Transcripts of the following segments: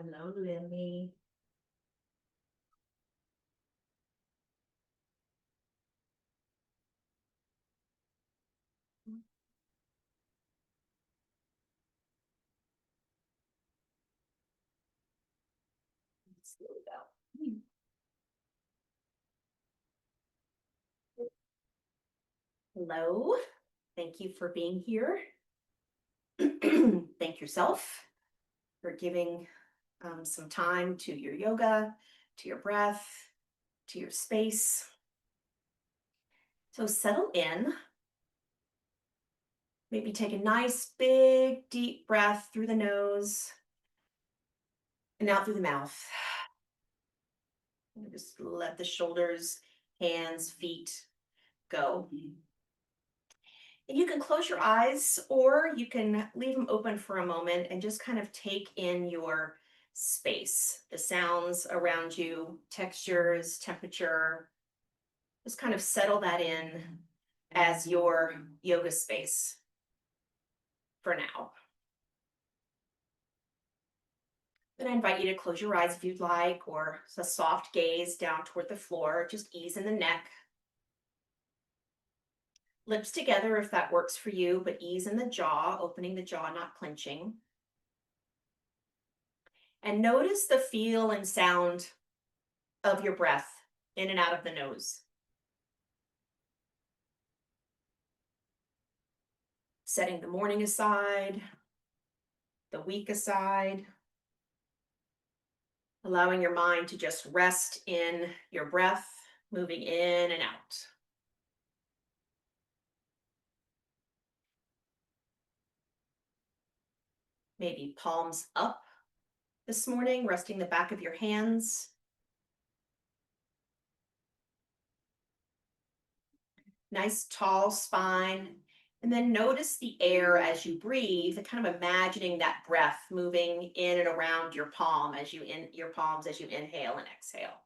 Hello, Lily. There we go. Hello. Thank you for being here. Thank yourself for giving some time to your yoga, to your breath, to your space. So settle in. Maybe take a nice, big, deep breath through the nose and out through the mouth. And just let the shoulders, hands, feet go. And you can close your eyes or you can leave them open for a moment and just kind of take in your space, the sounds around you, textures, temperature. Just kind of settle that in as your yoga space for now. Then I invite you to close your eyes if you'd like, or a soft gaze down toward the floor. Just ease in the neck. Lips together if that works for you, but ease in the jaw, opening the jaw, not clenching. And notice the feel and sound of your breath in and out of the nose. Setting the morning aside, the week aside, allowing your mind to just rest in your breath, moving in and out. Maybe palms up this morning, resting the back of your hands. Nice tall spine. And then notice the air as you breathe, kind of imagining that breath moving in and around your palms as you inhale and exhale.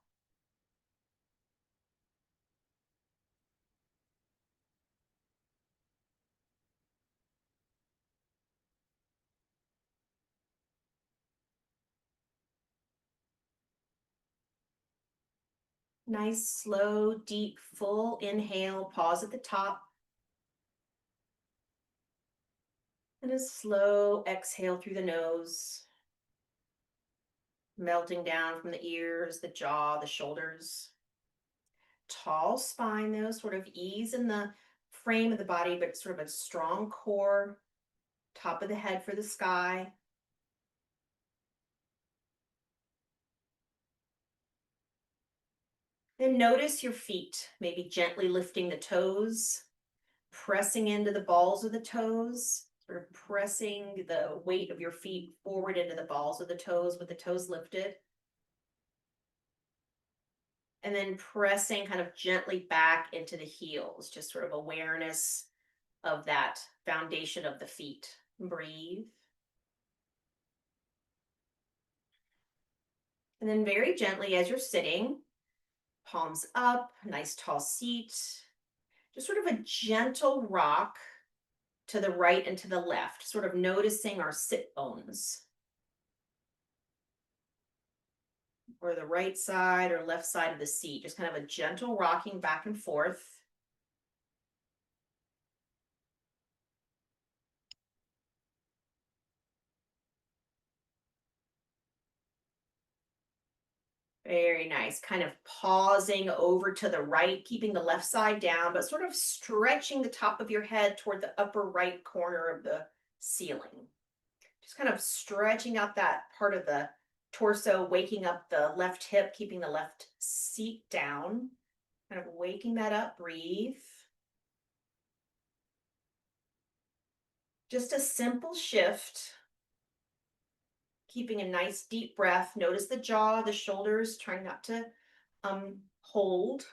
Nice, slow, deep, full inhale, pause at the top. And a slow exhale through the nose, melting down from the ears, the jaw, the shoulders. Tall spine though, sort of ease in the frame of the body, but sort of a strong core, top of the head for the sky. Then notice your feet, maybe gently lifting the toes, pressing into the balls of the toes, sort of pressing the weight of your feet forward into the balls of the toes with the toes lifted. And then pressing kind of gently back into the heels, just sort of awareness of that foundation of the feet. Breathe. And then very gently as you're sitting, palms up, nice tall seat, just sort of a gentle rock to the right and to the left, sort of noticing our sit bones. Or the right side or left side of the seat, just kind of a gentle rocking back and forth. Very nice. Kind of pausing over to the right, keeping the left side down, but sort of stretching the top of your head toward the upper right corner of the ceiling. Just kind of stretching out that part of the torso, waking up the left hip, keeping the left seat down. Kind of waking that up, breathe. Just a simple shift. Keeping a nice deep breath. Notice the jaw, the shoulders, trying not to hold.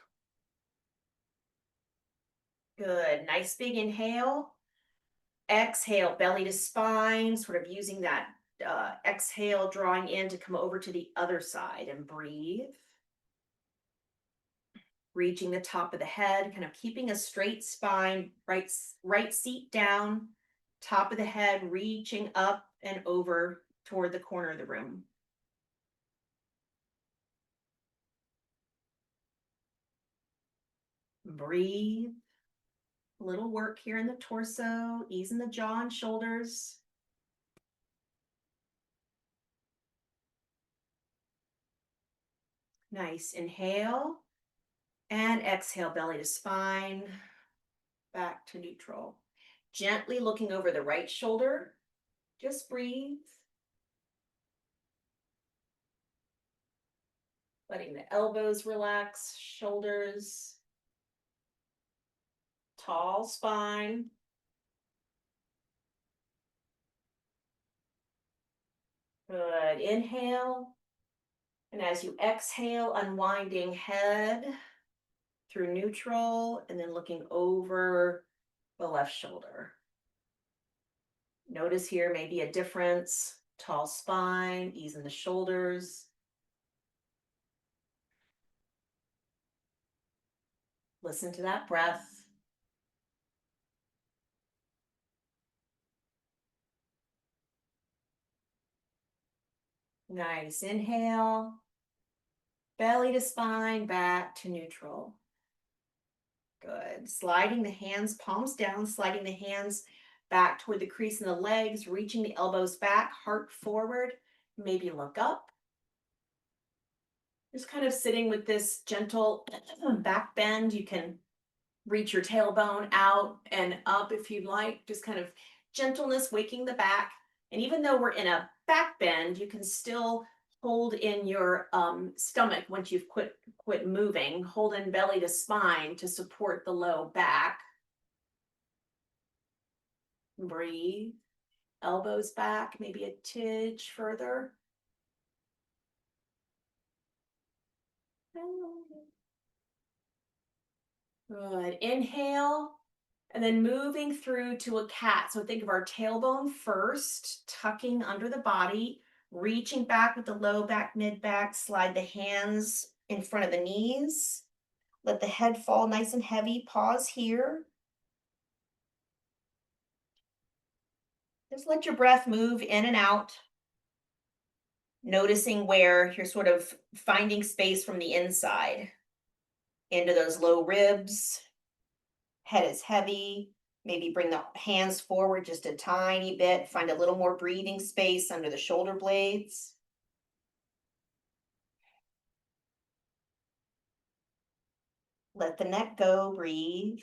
Good. Nice big inhale. Exhale, belly to spine, sort of using that exhale, drawing in to come over to the other side and breathe. Reaching the top of the head, kind of keeping a straight spine, right seat down, top of the head, reaching up and over toward the corner of the room. Breathe. A little work here in the torso, easing the jaw and shoulders. Nice. Inhale and exhale, belly to spine, back to neutral. Gently looking over the right shoulder. Just breathe. Letting the elbows relax, shoulders, tall spine. Good. Inhale. And as you exhale, unwinding head through neutral and then looking over the left shoulder. Notice here maybe a difference. Tall spine, ease in the shoulders. Listen to that breath. Nice. Inhale. Belly to spine, back to neutral. Good. Sliding the hands, palms down, sliding the hands back toward the crease in the legs, reaching the elbows back, heart forward. Maybe look up. Just kind of sitting with this gentle back bend. You can reach your tailbone out and up if you'd like. Just kind of gentleness, waking the back. And even though we're in a back bend, you can still hold in your stomach once you've quit moving. Hold in belly to spine to support the low back. Breathe. Elbows back, maybe a tidge further. Good. Inhale. And then moving through to a cat. So think of our tailbone first, tucking under the body, reaching back with the low back, mid back, slide the hands in front of the knees. Let the head fall nice and heavy. Pause here. Just let your breath move in and out. Noticing where you're sort of finding space from the inside into those low ribs. Head is heavy. Maybe bring the hands forward just a tiny bit. Find a little more breathing space under the shoulder blades. Let the neck go. Breathe.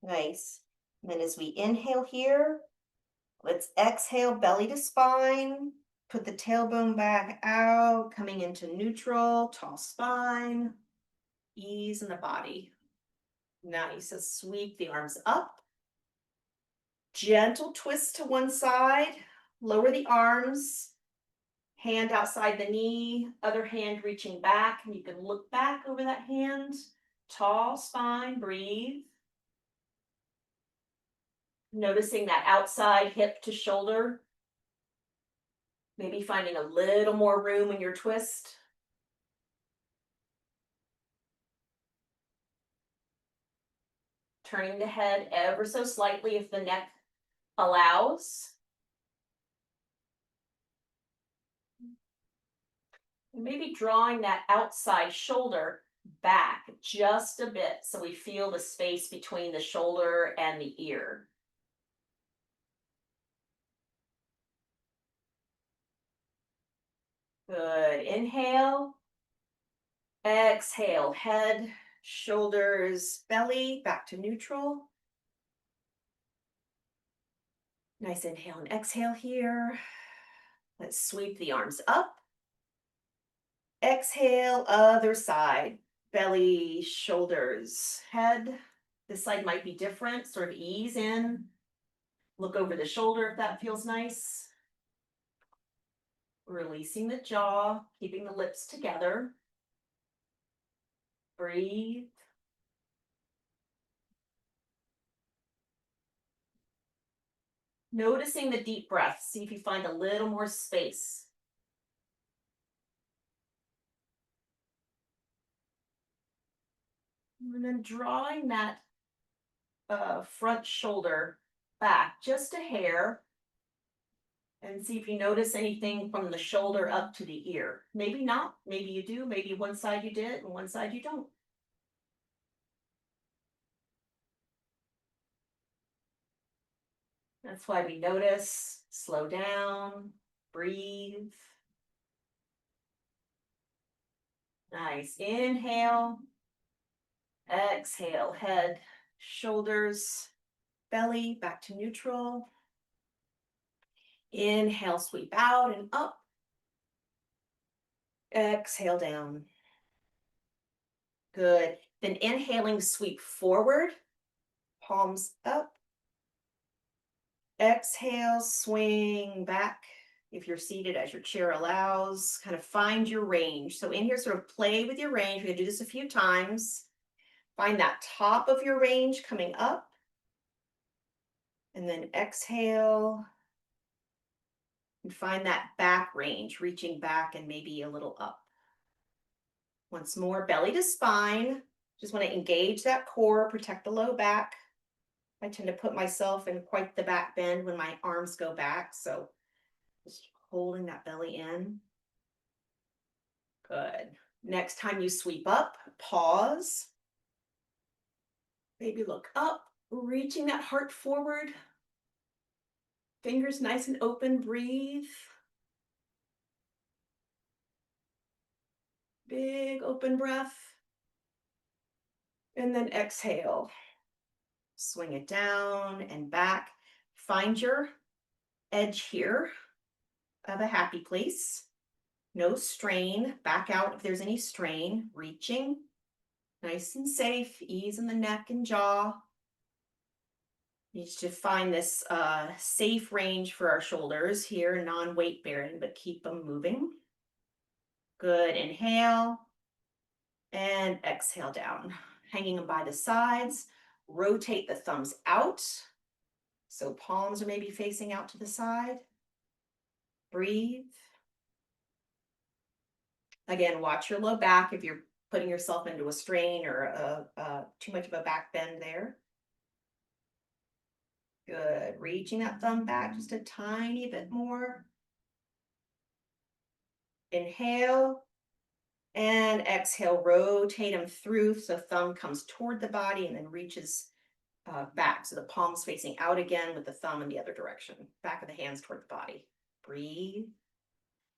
Nice. And then as we inhale here, let's exhale, belly to spine. Put the tailbone back out, coming into neutral, tall spine. Ease in the body. Nice. So sweep the arms up. Gentle twist to one side. Lower the arms. Hand outside the knee. Other hand reaching back. And you can look back over that hand. Tall spine. Breathe. Noticing that outside hip to shoulder. Maybe finding a little more room in your twist. Turning the head ever so slightly if the neck allows. And maybe drawing that outside shoulder back just a bit so we feel the space between the shoulder and the ear. Good. Inhale. Exhale. Head, shoulders, belly, back to neutral. Nice inhale and exhale here. Let's sweep the arms up. Exhale, other side. Belly, shoulders, head. This side might be different. Sort of ease in. Look over the shoulder if that feels nice. Releasing the jaw, keeping the lips together. Breathe. Noticing the deep breath. See if you find a little more space. And then drawing that front shoulder back just a hair. And see if you notice anything from the shoulder up to the ear. Maybe not, maybe you do, maybe one side you did and one side you don't. That's why we notice, slow down, breathe. Nice. Inhale, exhale, head, shoulders, belly back to neutral. Inhale, sweep out and up. Exhale down. Good. Then inhaling, sweep forward, palms up. Exhale, swing back. If you're seated as your chair allows, kind of find your range. So in here, sort of play with your range. We're gonna do this a few times. Find that top of your range coming up. And then exhale. And find that back range, reaching back and maybe a little up. Once more, belly to spine. Just want to engage that core, protect the low back. I tend to put myself in quite the back bend when my arms go back. So just holding that belly in. Good. Next time you sweep up, pause. Maybe look up, reaching that heart forward. Fingers nice and open, breathe. Big open breath. And then exhale. Swing it down and back. Find your edge here of a happy place. No strain. Back out if there's any strain. Reaching. Nice and safe. Ease in the neck and jaw. Need to find this safe range for our shoulders here, non-weight bearing, but keep them moving. Good. Inhale and exhale down. Hanging them by the sides. Rotate the thumbs out. So palms are maybe facing out to the side. Breathe. Again, watch your low back if you're putting yourself into a strain or too much of a back bend there. Good. Reaching that thumb back just a tiny bit more. Inhale and exhale. Rotate them through so thumb comes toward the body and then reaches back. So the palms facing out again with the thumb in the other direction. Back of the hands toward the body. Breathe.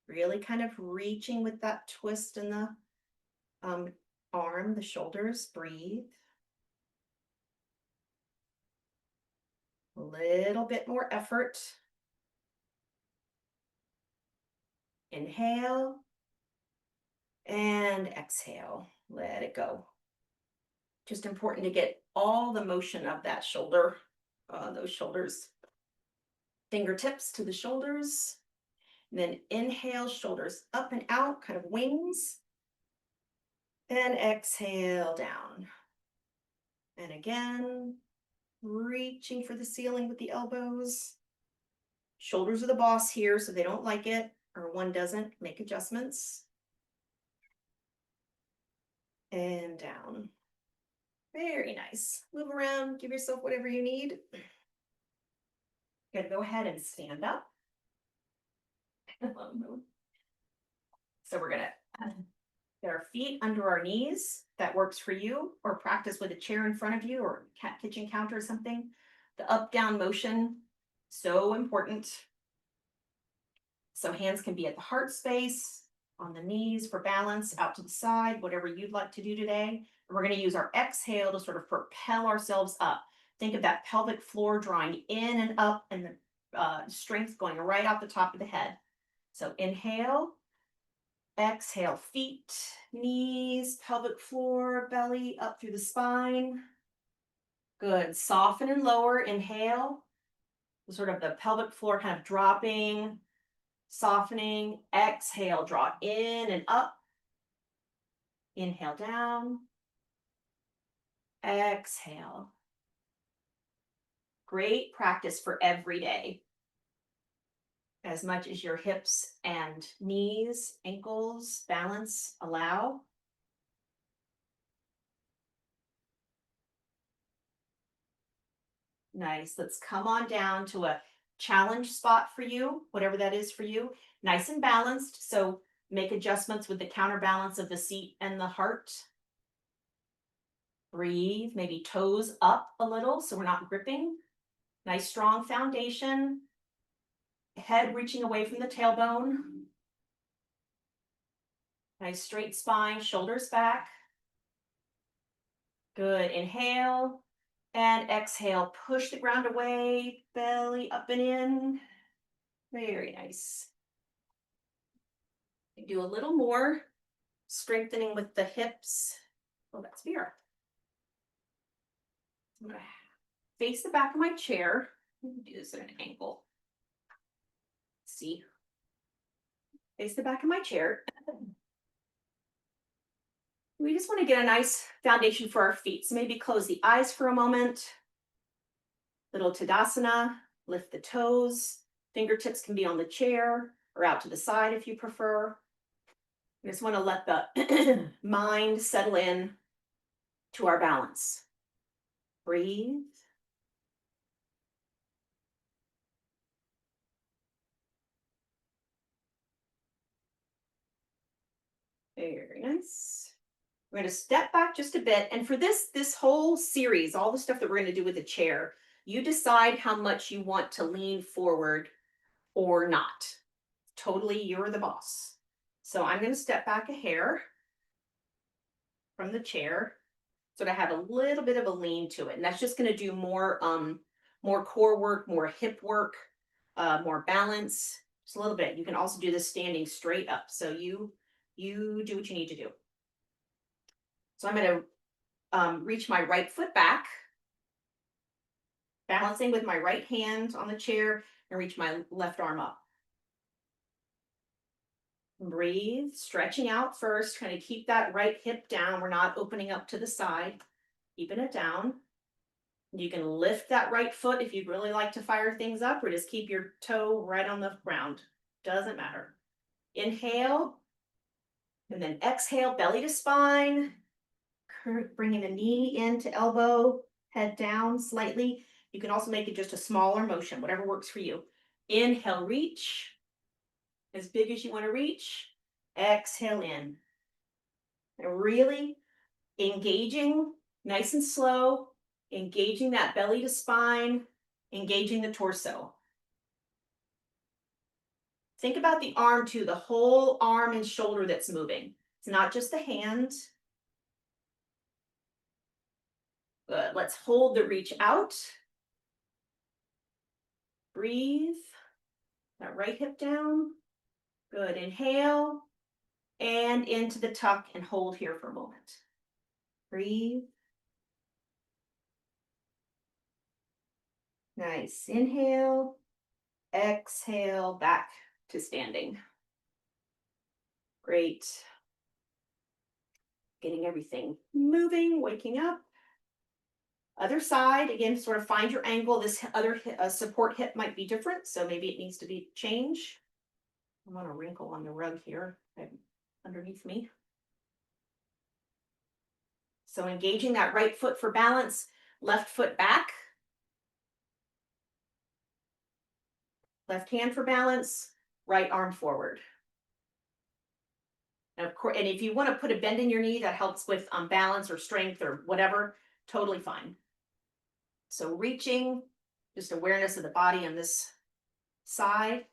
Really kind of reaching with that twist in the arm, the shoulders. Breathe. A little bit more effort. Inhale and exhale. Let it go. Just important to get all the motion of that shoulder, those shoulders. Fingertips to the shoulders. And then inhale, shoulders up and out, kind of wings. And exhale down. And again, reaching for the ceiling with the elbows. Shoulders are the boss here, so they don't like it, or one doesn't, make adjustments. And down. Very nice. Move around, give yourself whatever you need. You're gonna go ahead and stand up. So we're gonna get our feet under our knees. That works for you, or practice with a chair in front of you or kitchen counter or something. The up-down motion, so important. So hands can be at the heart space, on the knees for balance, out to the side, whatever you'd like to do today. We're going to use our exhale to sort of propel ourselves up. Think of that pelvic floor drawing in and up, and the strength going right off the top of the head. So inhale, exhale, feet, knees, pelvic floor, belly up through the spine. Good. Soften and lower. Inhale. Sort of the pelvic floor kind of dropping, softening. Exhale, draw in and up. Inhale down. Exhale. Great practice for every day. As much as your hips and knees, ankles, balance allow. Nice. Let's come on down to a challenge spot for you, whatever that is for you. Nice and balanced. So make adjustments with the counterbalance of the seat and the heart. Breathe, maybe toes up a little so we're not gripping. Nice strong foundation. Head reaching away from the tailbone. Nice straight spine, shoulders back. Good. Inhale and exhale. Push the ground away, belly up and in. Very nice. Do a little more strengthening with the hips. Oh, that's fear. I'm going to face the back of my chair. Do this at an angle. See? Face the back of my chair. We just want to get a nice foundation for our feet. So maybe close the eyes for a moment. Little Tadasana, lift the toes. Fingertips can be on the chair or out to the side if you prefer. We just want to let the mind settle in to our balance. Breathe. Very nice. We're going to step back just a bit. And for this whole series, all the stuff that we're going to do with the chair, you decide how much you want to lean forward or not. Totally, you're the boss. So I'm going to step back a hair from the chair so that I have a little bit of a lean to it. And that's just going to do more core work, more hip work, more balance, just a little bit. You can also do this standing straight up. So you do what you need to do. So I'm going to reach my right foot back, balancing with my right hand on the chair, and reach my left arm up. Breathe, stretching out first, trying to keep that right hip down. We're not opening up to the side, keeping it down. You can lift that right foot if you'd really like to fire things up, or just keep your toe right on the ground. Doesn't matter. Inhale, and then exhale, belly to spine. Bringing the knee into elbow, head down slightly. You can also make it just a smaller motion, whatever works for you. Inhale, reach as big as you want to reach. Exhale in. And really engaging, nice and slow, engaging that belly to spine, engaging the torso. Think about the arm too, the whole arm and shoulder that's moving. It's not just the hand. Good. Let's hold the reach out. Breathe. That right hip down. Good. Inhale. And into the tuck and hold here for a moment. Breathe. Nice. Inhale. Exhale. Back to standing. Great. Getting everything moving, waking up. Other side, again, sort of find your angle. This other support hip might be different, so maybe it needs to be changed. I want a wrinkle on the rug here underneath me. So engaging that right foot for balance, left foot back. Left hand for balance, right arm forward. And of course, and if you want to put a bend in your knee, that helps with balance or strength or whatever, totally fine. So reaching, just awareness of the body on this side.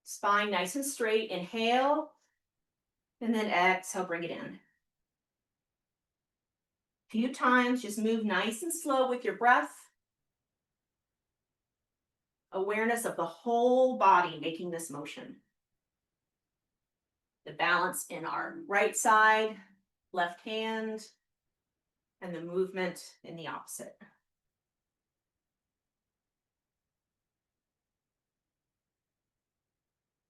Spine nice and straight. Inhale. And then exhale, bring it in. A few times, just move nice and slow with your breath. Awareness of the whole body making this motion. The balance in our right side, left hand, and the movement in the opposite.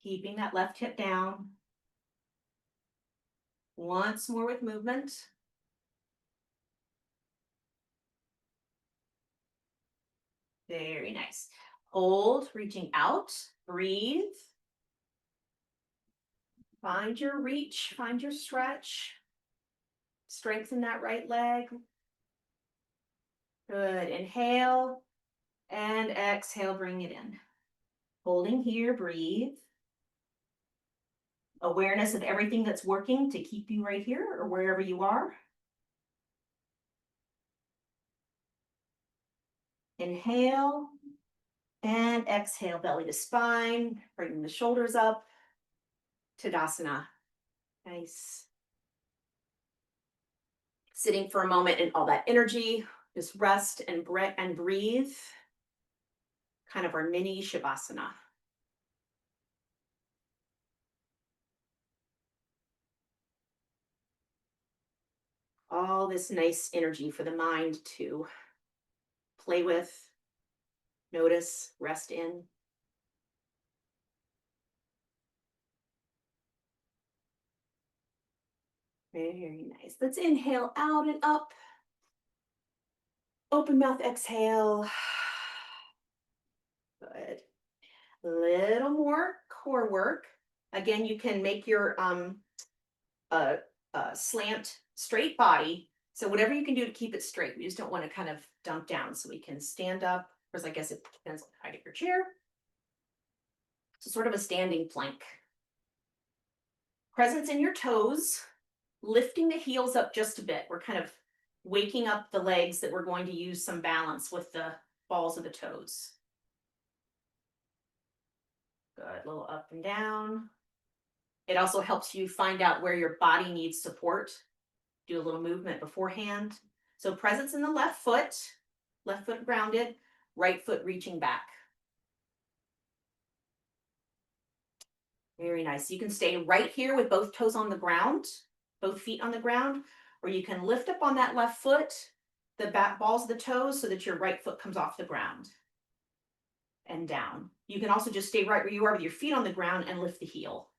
Keeping that left hip down. Once more with movement. Very nice. Hold, reaching out, breathe. Find your reach, find your stretch. Strengthen that right leg. Good. Inhale And exhale, bring it in. Holding here, breathe. Awareness of everything that's working to keep you right here or wherever you are. Inhale and exhale, belly to spine, bringing the shoulders up. Tadasana. Nice. Sitting for a moment in all that energy, just rest and breathe. Kind of our mini Shavasana. All this nice energy for the mind to play with, notice, rest in. Very nice. Let's inhale out and up. Open mouth, exhale. Good. Little more core work. Again, you can make your uh, slant straight body. So whatever you can do to keep it straight. We just don't want to kind of dump down. So we can stand up. Of course, I guess it depends on the height of your chair. So sort of a standing plank. Presence in your toes. Lifting the heels up just a bit. We're kind of waking up the legs that we're going to use some balance with the balls of the toes. Good, a little up and down. It also helps you find out where your body needs support. Do a little movement beforehand. So presence in the left foot grounded, right foot reaching back. Very nice. You can stay right here with both toes on the ground, both feet on the ground, or you can lift up on that left foot, the back balls of the toes, so that your right foot comes off the ground and down. You can also just stay right where you are with your feet on the ground and lift the heel.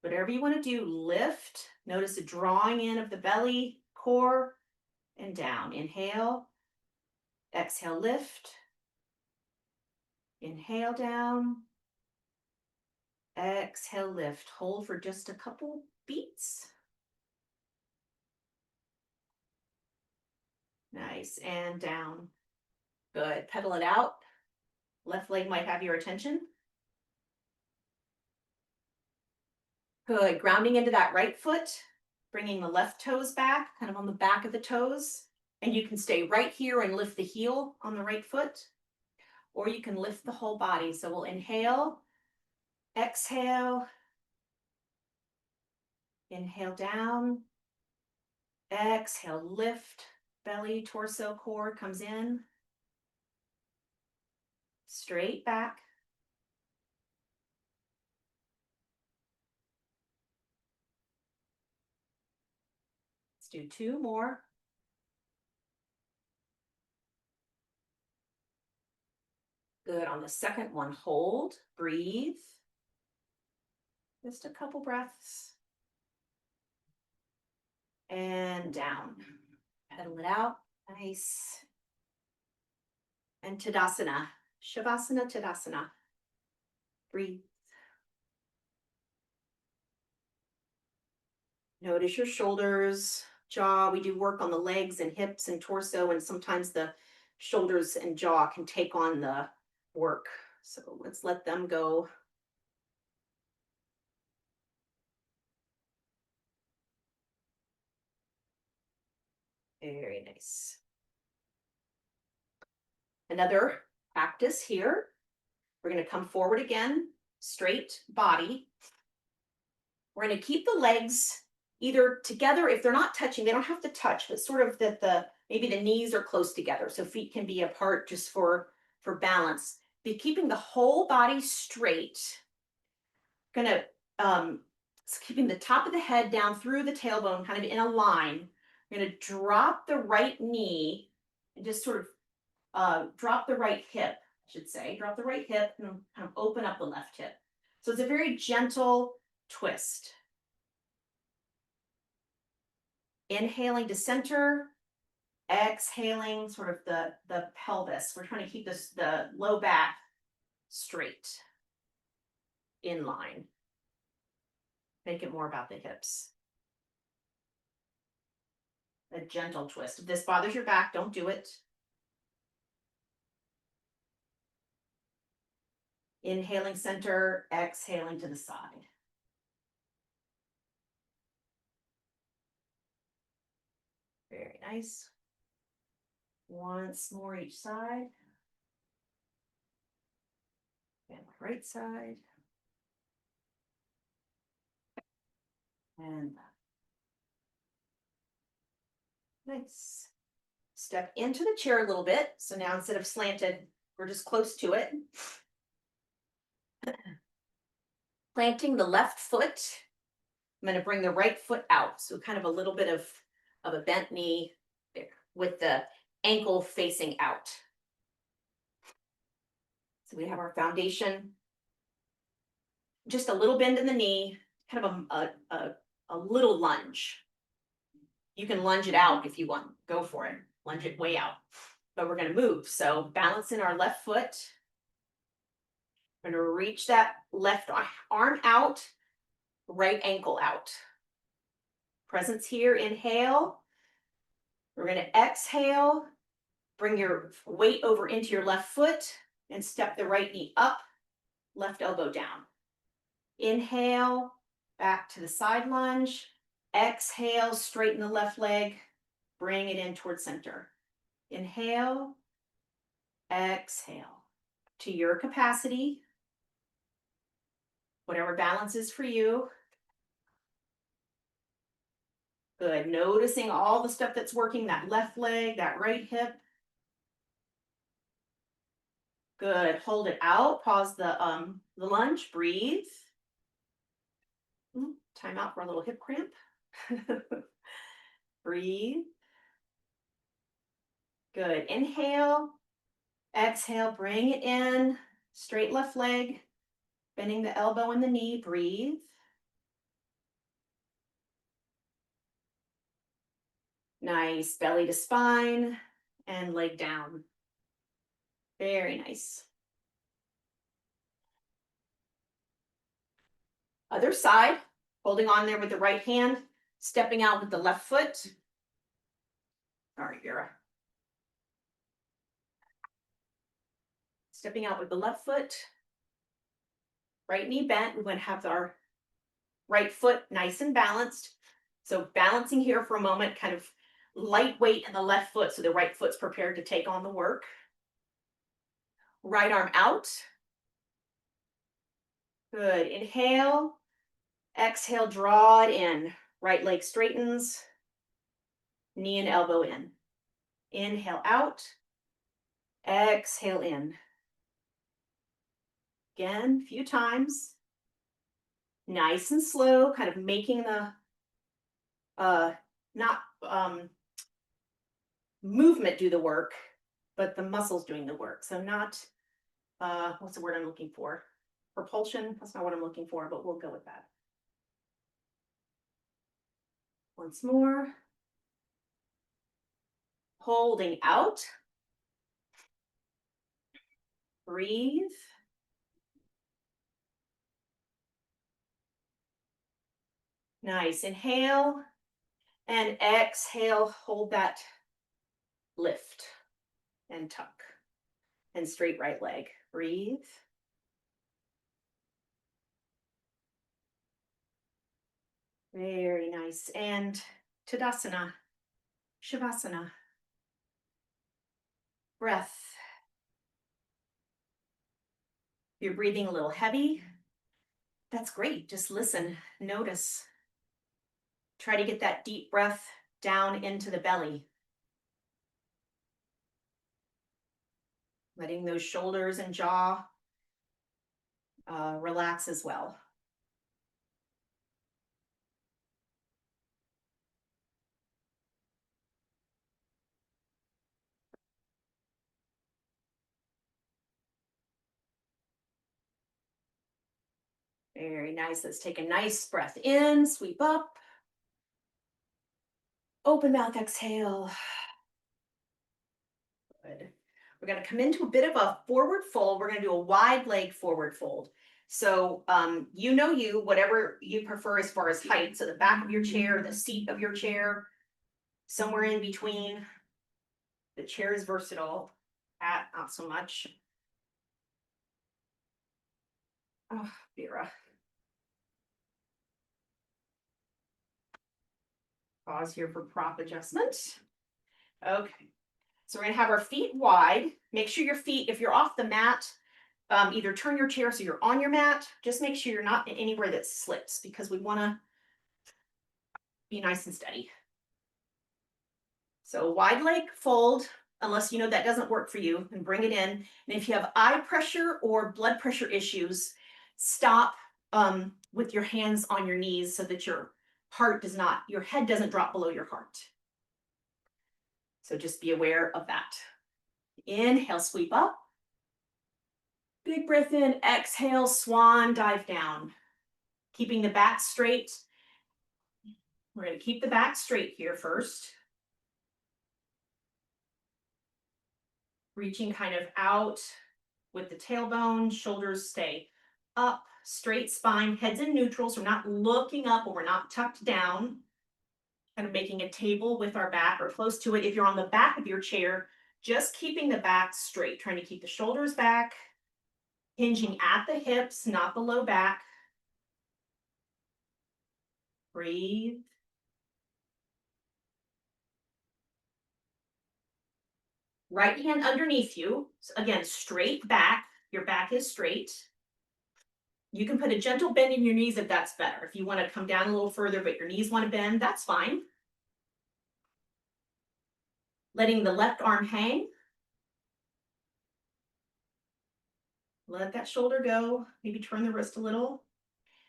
Whatever you want to do, lift. Notice the drawing in of the belly, core, and down. Inhale. Exhale, lift. Inhale down. Exhale, lift. Hold for just a couple beats. Nice. And down. Good. Pedal it out. Left leg might have your attention. Good. Grounding into that right foot. Bringing the left toes back, kind of on the back of the toes. And you can stay right here and lift the heel on the right foot. Or you can lift the whole body. So we'll inhale. Exhale. Inhale down. Exhale, lift. Belly, torso, core comes in. Straight back. Let's do two more. Good. On the second one, hold, breathe. Just a couple breaths. And down. Pedal it out. Nice. And Tadasana. Shavasana, Tadasana. Breathe. Notice your shoulders, jaw. We do work on the legs and hips and torso, and sometimes the shoulders and jaw can take on the work. So let's let them go. Very nice. Another practice here. We're going to come forward again, straight body. We're going to keep the legs either together. If they're not touching, they don't have to touch, but sort of that maybe the knees are close together. So feet can be apart just for balance. Be keeping the whole body straight. Gonna keeping the top of the head down through the tailbone, kind of in a line. We're gonna drop the right knee and just sort of drop the right hip, I should say. Drop the right hip and kind of open up the left hip. So it's a very gentle twist. Inhaling to center, exhaling sort of the pelvis. We're trying to keep the low back straight, in line. Make it more about the hips. A gentle twist. If this bothers your back, don't do it. Inhaling center, exhaling to the side. Very nice. Once more each side. And right side. And nice. Step into the chair a little bit. So now instead of slanted, we're just close to it. Planting the left foot. I'm going to bring the right foot out. So kind of a little bit of a bent knee there with the ankle facing out. So we have our foundation. Just a little bend in the knee, kind of a little lunge. You can lunge it out if you want. Go for it. Lunge it way out. But we're going to move. So balancing our left foot. We're going to reach that left arm out, right ankle out. Presence here. Inhale. We're going to exhale. Bring your weight over into your left foot and step the right knee up, left elbow down. Inhale, back to the side lunge. Exhale, straighten the left leg. Bring it in towards center. Inhale, exhale. To your capacity, whatever balance is for you. Good. Noticing all the stuff that's working, that left leg, that right hip. Good. Hold it out. Pause the lunge. Breathe. Time out for a little hip cramp. Breathe. Good. Inhale. Exhale. Bring it in. Straight left leg. Bending the elbow and the knee. Breathe. Nice. Belly to spine and leg down. Very nice. Other side. Holding on there with the right hand. Stepping out with the left foot. Sorry, Vera. Stepping out with the left foot. Right knee bent. We're going to have our right foot nice and balanced. So balancing here for a moment, kind of light weight in the left foot so the right foot's prepared to take on the work. Right arm out. Good. Inhale. Exhale, draw it in. Right leg straightens. Knee and elbow in. Inhale out. Exhale in. Again, a few times. Nice and slow, kind of making the not movement do the work, but the muscles doing the work. So not what's the word I'm looking for? Propulsion. That's not what I'm looking for, but we'll go with that. Once more. Holding out. Breathe. Nice. Inhale and exhale. Hold that lift and tuck and straight right leg. Breathe. Very nice. And Tadasana, Shavasana. Breath. You're breathing a little heavy. That's great. Just listen, notice. Try to get that deep breath down into the belly. Letting those shoulders and jaw relax as well. Very nice. Let's take a nice breath in, sweep up. Open mouth, exhale. Good. We're going to come into a bit of a forward fold. We're going to do a wide leg forward fold. So whatever you prefer as far as height. So the back of your chair, the seat of your chair, somewhere in between. The chair is versatile. Not so much. Oh, Vera. Pause here for prop adjustment. Okay. So we're gonna have our feet wide. Make sure your feet, if you're off the mat, either turn your chair so you're on your mat. Just make sure you're not anywhere that slips because we wanna be nice and steady. So wide leg fold, unless you know that doesn't work for you, and bring it in. And if you have eye pressure or blood pressure issues, stop with your hands on your knees so that your your head doesn't drop below your heart. So just be aware of that. Inhale, sweep up. Big breath in, exhale, swan dive down. Keeping the back straight. We're going to keep the back straight here first. Reaching kind of out with the tailbone, shoulders stay up, straight spine, head's in neutral, so we're not looking up or we're not tucked down. Kind of making a table with our back or close to it. If you're on the back of your chair, just keeping the back straight, trying to keep the shoulders back, hinging at the hips, not the low back. Breathe. Right hand underneath you. So again, straight back. Your back is straight. You can put a gentle bend in your knees if that's better. If you want to come down a little further, but your knees want to bend, that's fine. Letting the left arm hang. Let that shoulder go. Maybe turn the wrist a little.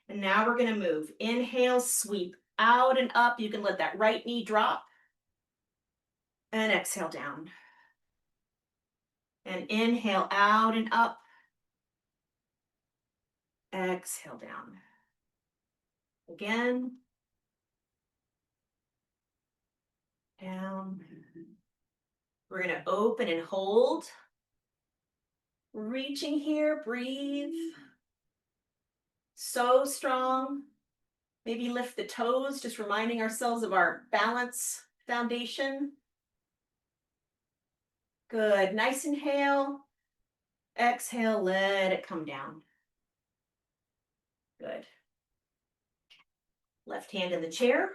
And now we're going to move. Inhale, sweep out and up. You can let that right knee drop. And exhale down. And inhale out and up. Exhale down. Again. Down. We're going to open and hold. Reaching here, breathe. So strong. Maybe lift the toes, just reminding ourselves of our balance foundation. Good. Nice inhale. Exhale, let it come down. Good. Left hand in the chair.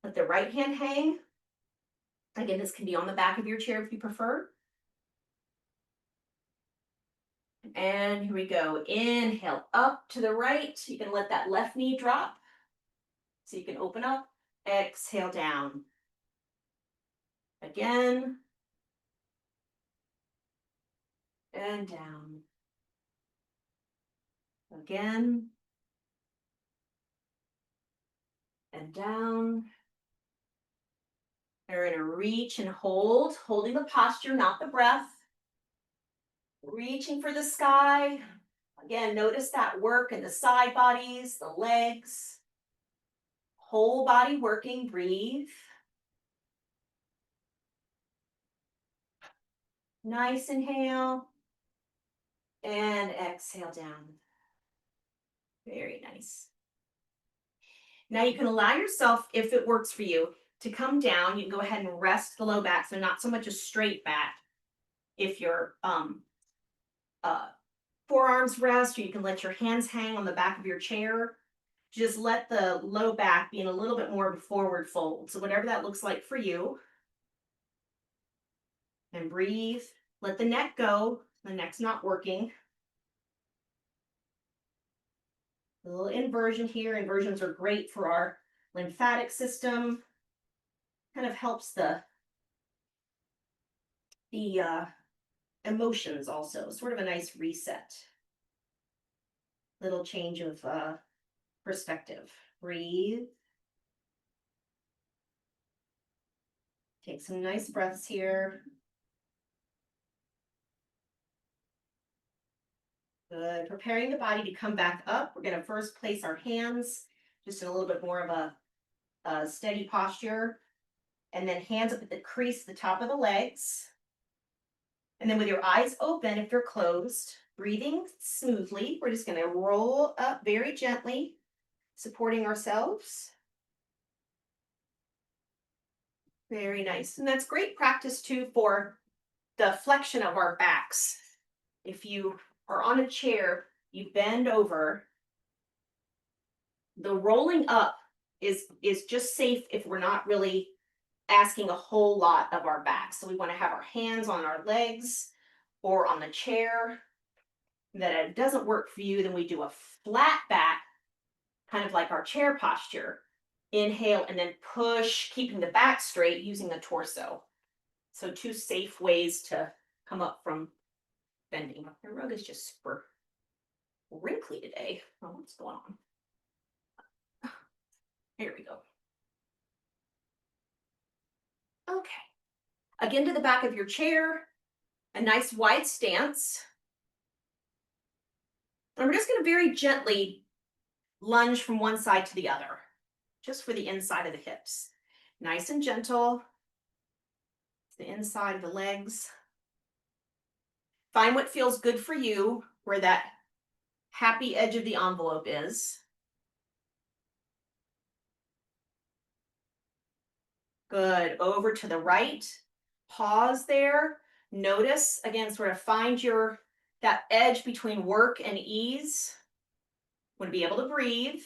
Let the right hand hang. Again, this can be on the back of your chair if you prefer. And here we go. Inhale up to the right. You can let that left knee drop. So you can open up. Exhale down. Again. And down. Again. And down. We're going to reach and hold, holding the posture, not the breath. Reaching for the sky. Again, notice that work in the side bodies, the legs. Whole body working, breathe. Nice inhale. And exhale down. Very nice. Now you can allow yourself, if it works for you, to come down. You can go ahead and rest the low back, so not so much a straight back. If your forearms rest, or you can let your hands hang on the back of your chair. Just let the low back be in a little bit more of a forward fold. So whatever that looks like for you. And breathe. Let the neck go. The neck's not working. A little inversion here. Inversions are great for our lymphatic system. Kind of helps the emotions also. Sort of a nice reset. Little change of perspective. Breathe. Take some nice breaths here. Good. Preparing the body to come back up. We're going to first place our hands just in a little bit more of a steady posture. And then hands up at the crease, the top of the legs. And then with your eyes open, if they're closed, breathing smoothly, we're just going to roll up very gently, supporting ourselves. Very nice. And that's great practice too for the flexion of our backs. If you are on a chair, you bend over The rolling up is just safe if we're not really asking a whole lot of our back. So we want to have our hands on our legs or on the chair. That it doesn't work for you, then we do a flat back, kind of like our chair posture. Inhale and then push, keeping the back straight using the torso. So two safe ways to come up from bending. My rug is just super wrinkly today. Oh, what's going on? Here we go. Okay. Again, to the back of your chair, a nice wide stance. And we're just going to very gently lunge from one side to the other, just for the inside of the hips. Nice and gentle. The inside of the legs. Find what feels good for you, where that happy edge of the envelope is. Good. Over to the right. Pause there. Notice, again, sort of find that edge between work and ease. Want to be able to breathe.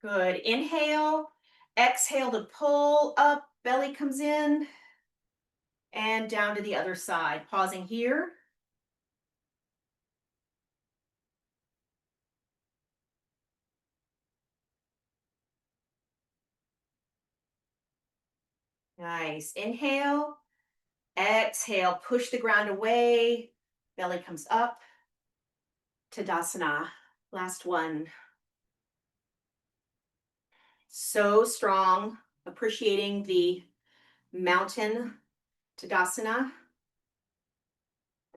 Good. Inhale. Exhale to pull up. Belly comes in. And down to the other side. Pausing here. Nice. Inhale. Exhale. Push the ground away. Belly comes up. Tadasana. Last one. So strong. Appreciating the mountain Tadasana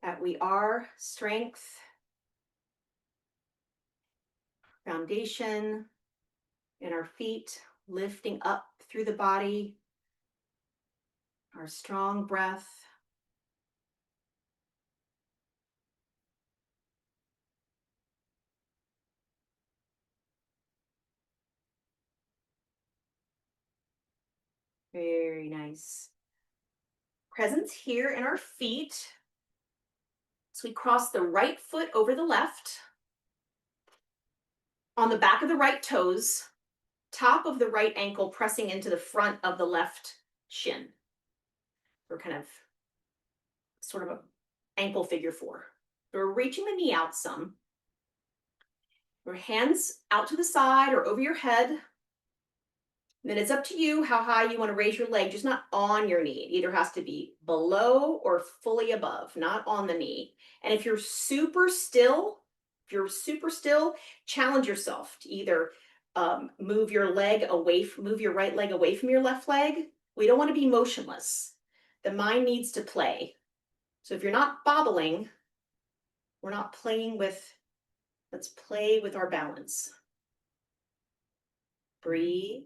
that we are. Strength. Foundation in our feet. Lifting up through the body. Our strong breath. Very nice. Presence here in our feet. So we cross the right foot over the left. On the back of the right toes. Top of the right ankle pressing into the front of the left shin. We're kind of sort of an ankle figure four. We're reaching the knee out some. Your hands out to the side or over your head. Then it's up to you how high you want to raise your leg, just not on your knee. It either has to be below or fully above, not on the knee. And if you're super still, challenge yourself to either move your right leg away from your left leg. We don't want to be motionless. The mind needs to play. So if you're not bobbling, we're not playing with, let's play with our balance. Breathe.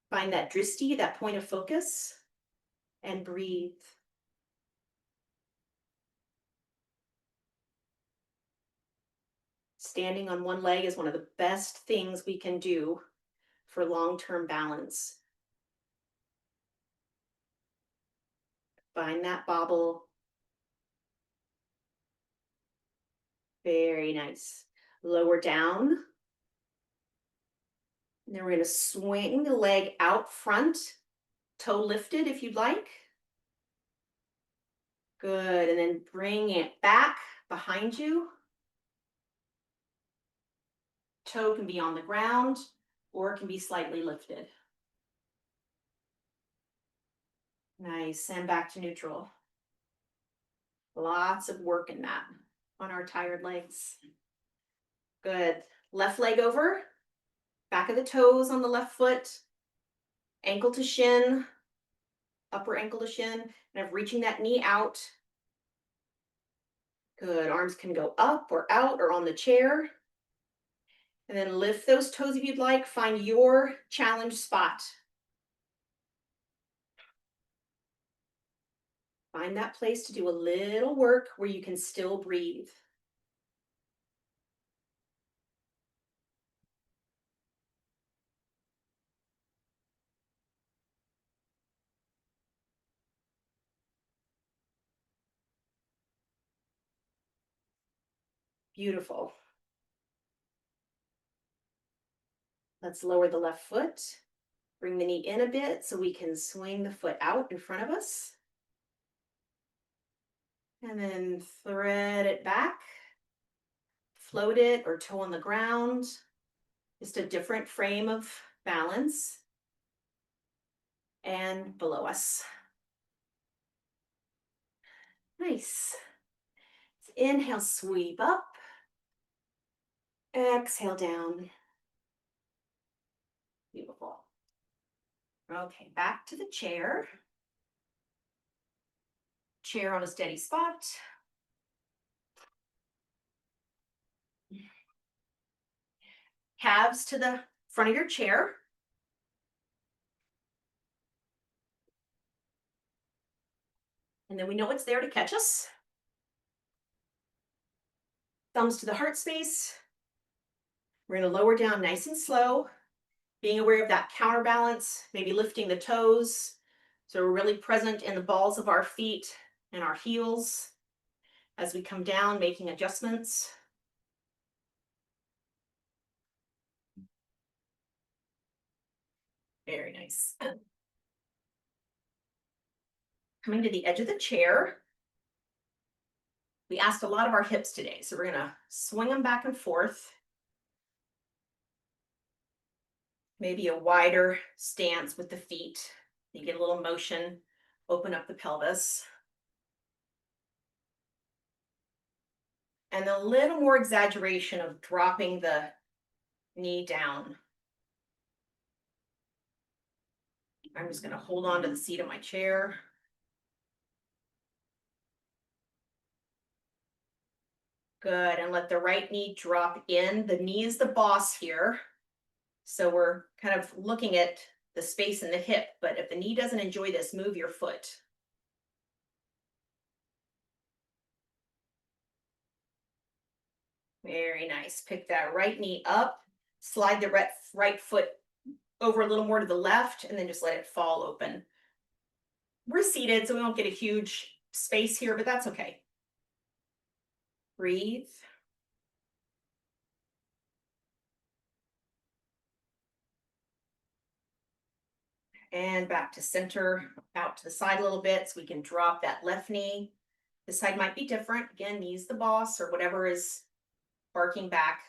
Find that dristi, that point of focus, and breathe. Standing on one leg is one of the best things we can do for long-term balance. Find that bobble. Very nice. Lower down. And then we're going to swing the leg out front, toe lifted if you'd like. Good, and then bring it back behind you. Toe can be on the ground or it can be slightly lifted. Nice, and back to neutral. Lots of work in that on our tired legs. Good. Left leg over, back of the toes on the left foot, ankle to shin, upper ankle to shin, and I'm reaching that knee out. Good. Arms can go up or out or on the chair. And then lift those toes if you'd like. Find your challenge spot. Find that place to do a little work where you can still breathe. Beautiful. Let's lower the left foot. Bring the knee in a bit so we can swing the foot out in front of us. And then thread it back. Float it or toe on the ground. Just a different frame of balance. And below us. Nice. Inhale, sweep up. Exhale down. Beautiful. Okay, back to the chair. Chair on a steady spot. Calves to the front of your chair. And then we know it's there to catch us. Thumbs to the heart space. We're going to lower down nice and slow, being aware of that counterbalance, maybe lifting the toes. So we're really present in the balls of our feet and our heels as we come down, making adjustments. Very nice. Coming to the edge of the chair. We asked a lot of our hips today, so we're going to swing them back and forth. Maybe a wider stance with the feet. You get a little motion, open up the pelvis. And a little more exaggeration of dropping the knee down. I'm just going to hold on to the seat of my chair. Good, and let the right knee drop in. The knee is the boss here. So we're kind of looking at the space in the hip, but if the knee doesn't enjoy this, move your foot. Very nice. Pick that right knee up, slide the right foot over a little more to the left, and then just let it fall open. We're seated, so we won't get a huge space here, but that's okay. Breathe. And back to center, out to the side a little bit so we can drop that left knee. This side might be different. Again, knee's the boss or whatever is barking back.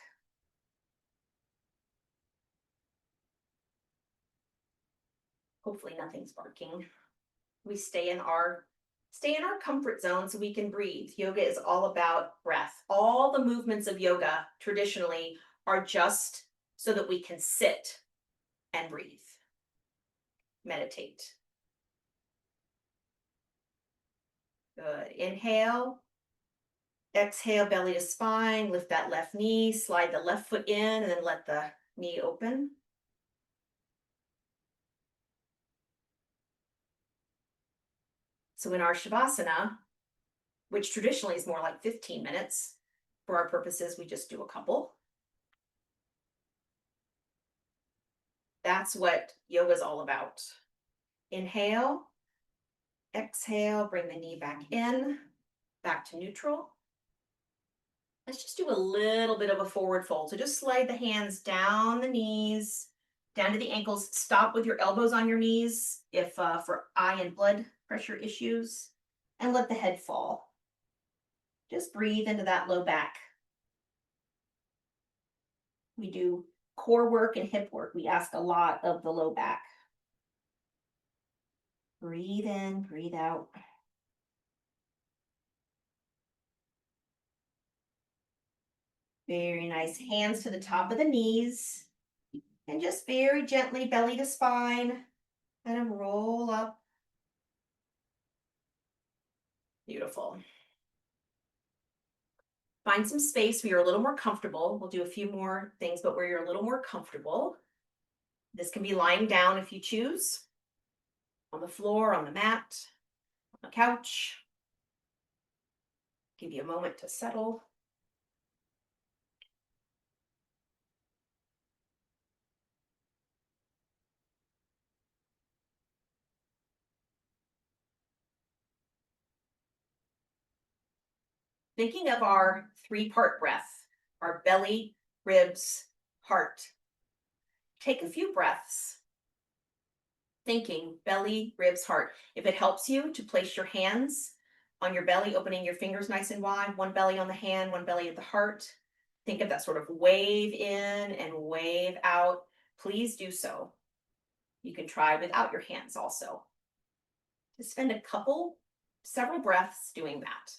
Hopefully nothing's barking. We stay in our comfort zone so we can breathe. Yoga is all about breath. All the movements of yoga traditionally are just so that we can sit and breathe. Meditate. Good. Inhale. Exhale, belly to spine. Lift that left knee. Slide the left foot in and then let the knee open. So in our Shavasana, which traditionally is more like 15 minutes, for our purposes, we just do a couple. That's what yoga is all about. Inhale, exhale, bring the knee back in, back to neutral. Let's just do a little bit of a forward fold. So just slide the hands down the knees, down to the ankles. Stop with your elbows on your knees if for eye and blood pressure issues, and let the head fall. Just breathe into that low back. We do core work and hip work. We ask a lot of the low back. Breathe in, breathe out. Very nice. Hands to the top of the knees. And just very gently, belly to spine. Let them roll up. Beautiful. Find some space where you're a little more comfortable. We'll do a few more things, but where you're a little more comfortable. This can be lying down if you choose. On the floor, on the mat, on the couch. Give you a moment to settle. Thinking of our 3-part breath. our belly, ribs, heart. Take a few breaths, thinking belly, ribs, heart. If it helps you to place your hands on your belly, opening your fingers nice and wide, one belly on the hand, one belly at the heart. Think of that sort of wave in and wave out. Please do so. You can try without your hands also. Just spend several breaths doing that.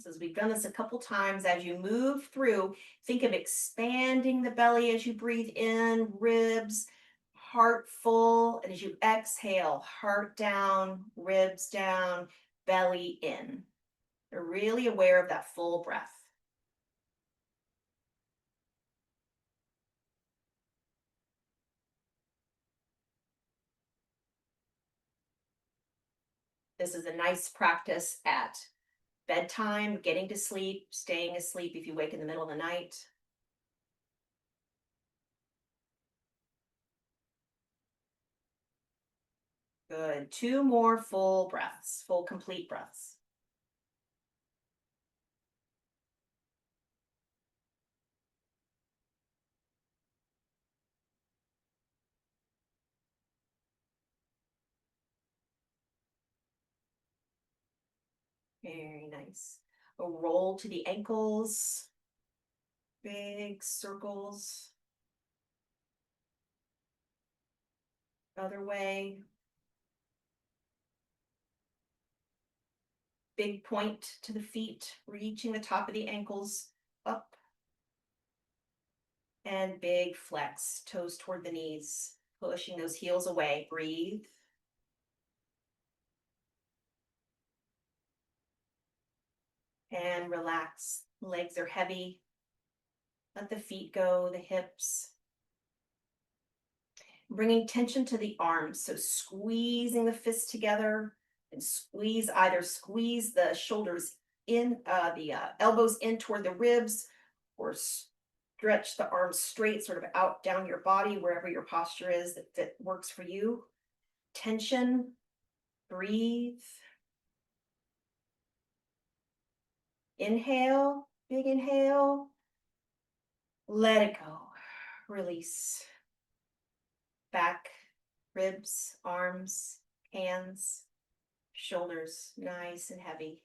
So as we've done this a couple times, as you move through, think of expanding the belly as you breathe in, ribs, heart full, and as you exhale, heart down, ribs down, belly in. You're really aware of that full breath. This is a nice practice at bedtime, getting to sleep, staying asleep if you wake in the middle of the night. Good. Two more full breaths, full complete breaths. Very nice. A roll to the ankles, big circles. Other way. Big point to the feet, reaching the top of the ankles up. And big flex, toes toward the knees, pushing those heels away. Breathe. And relax. Legs are heavy. Let the feet go, the hips. Bringing tension to the arms. So squeezing the fists together and either squeeze the shoulders in, the elbows in toward the ribs, or stretch the arms straight, sort of out down your body, wherever your posture is that works for you. Tension, breathe. Inhale, big inhale. Let it go. Release. Back, ribs, arms, hands, shoulders, nice and heavy.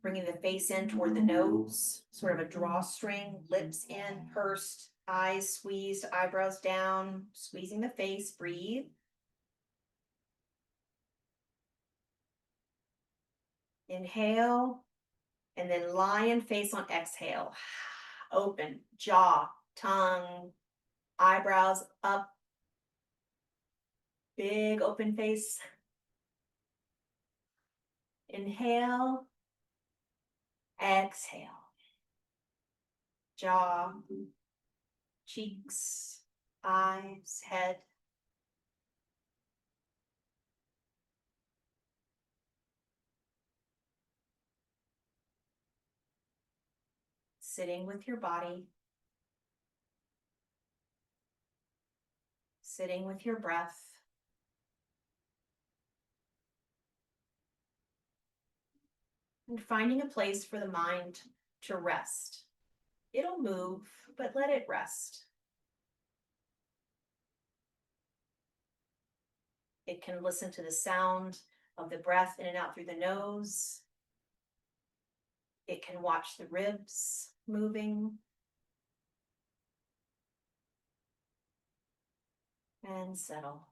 Bringing the face in toward the nose, sort of a drawstring, lips in, pursed, eyes squeezed, eyebrows down, squeezing the face. Breathe. Inhale, and then lion face on exhale. Open, jaw, tongue, eyebrows up, big open face. Inhale, exhale. Jaw, cheeks, eyes, head. Sitting with your body. Sitting with your breath. And finding a place for the mind to rest. It'll move, but let it rest. It can listen to the sound of the breath in and out through the nose. It can watch the ribs moving. And settle.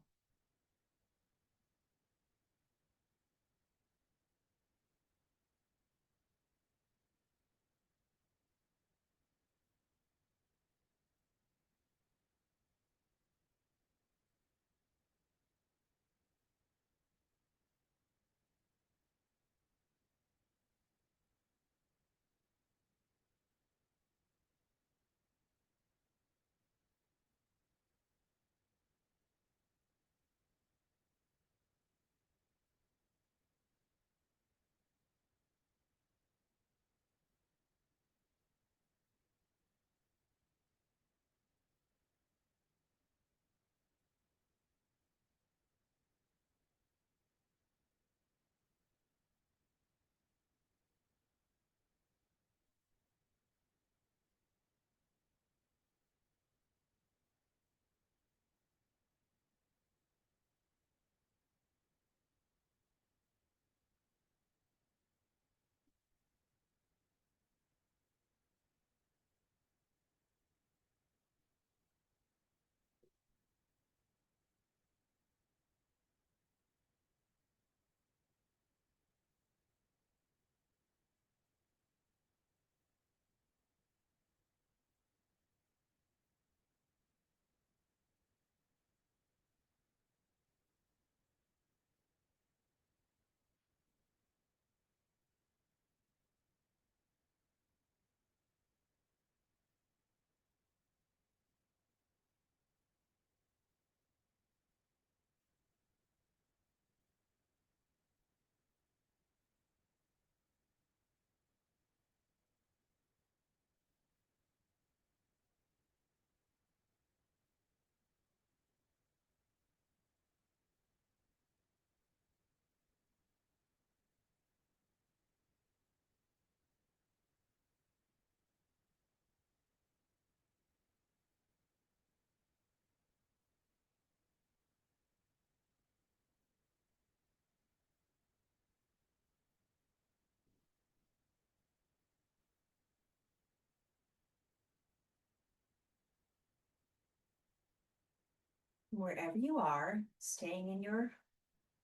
Wherever you are, staying in your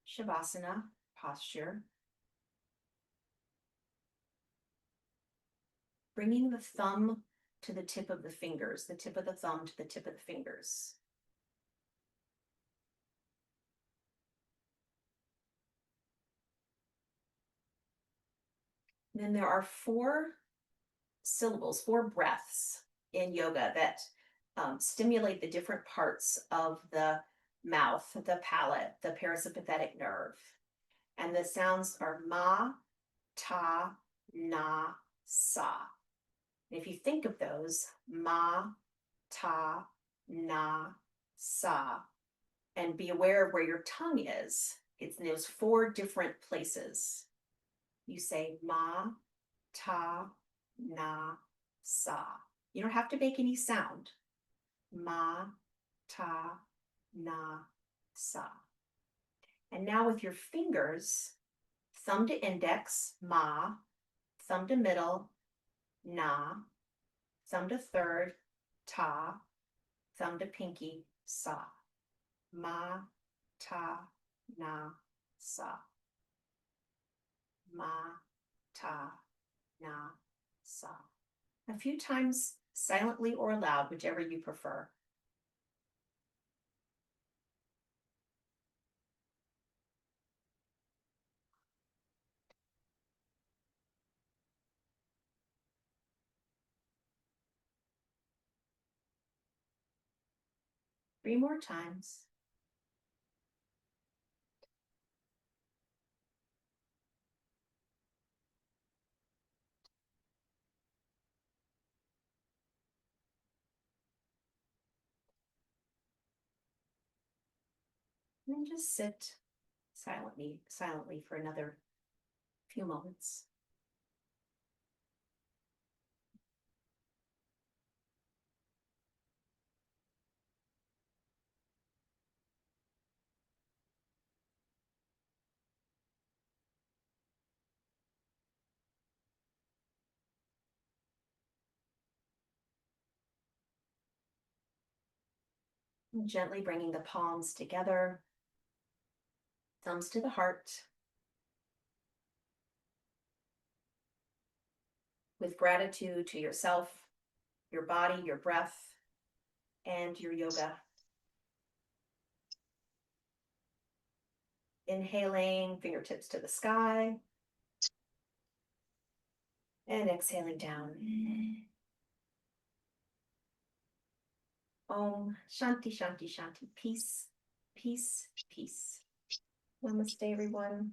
Shavasana posture, bringing the thumb to the tip of the fingers, the tip of the thumb to the tip of the fingers. And then there are 4 syllables, 4 breaths in yoga that stimulate the different parts of the mouth, the palate, the parasympathetic nerve. And the sounds are ma, ta, na, sa. And if you think of those, ma, ta, na, sa, and be aware of where your tongue is, it's in those 4 different places. You say ma, ta, na, sa. You don't have to make any sound. Ma, ta, na, sa. And now with your fingers, thumb to index, ma, thumb to middle, na, thumb to third, ta, thumb to pinky, sa. Ma, ta, na, sa. Ma, ta, na, sa. A few times silently or aloud, whichever you prefer. Three more times. And then just sit silently for another few moments. And gently bringing the palms together, thumbs to the heart. With gratitude to yourself, your body, your breath, and your yoga. Inhaling, fingertips to the sky. And exhaling down. Om Shanti Shanti Shanti. Peace, peace, peace. Namaste, everyone.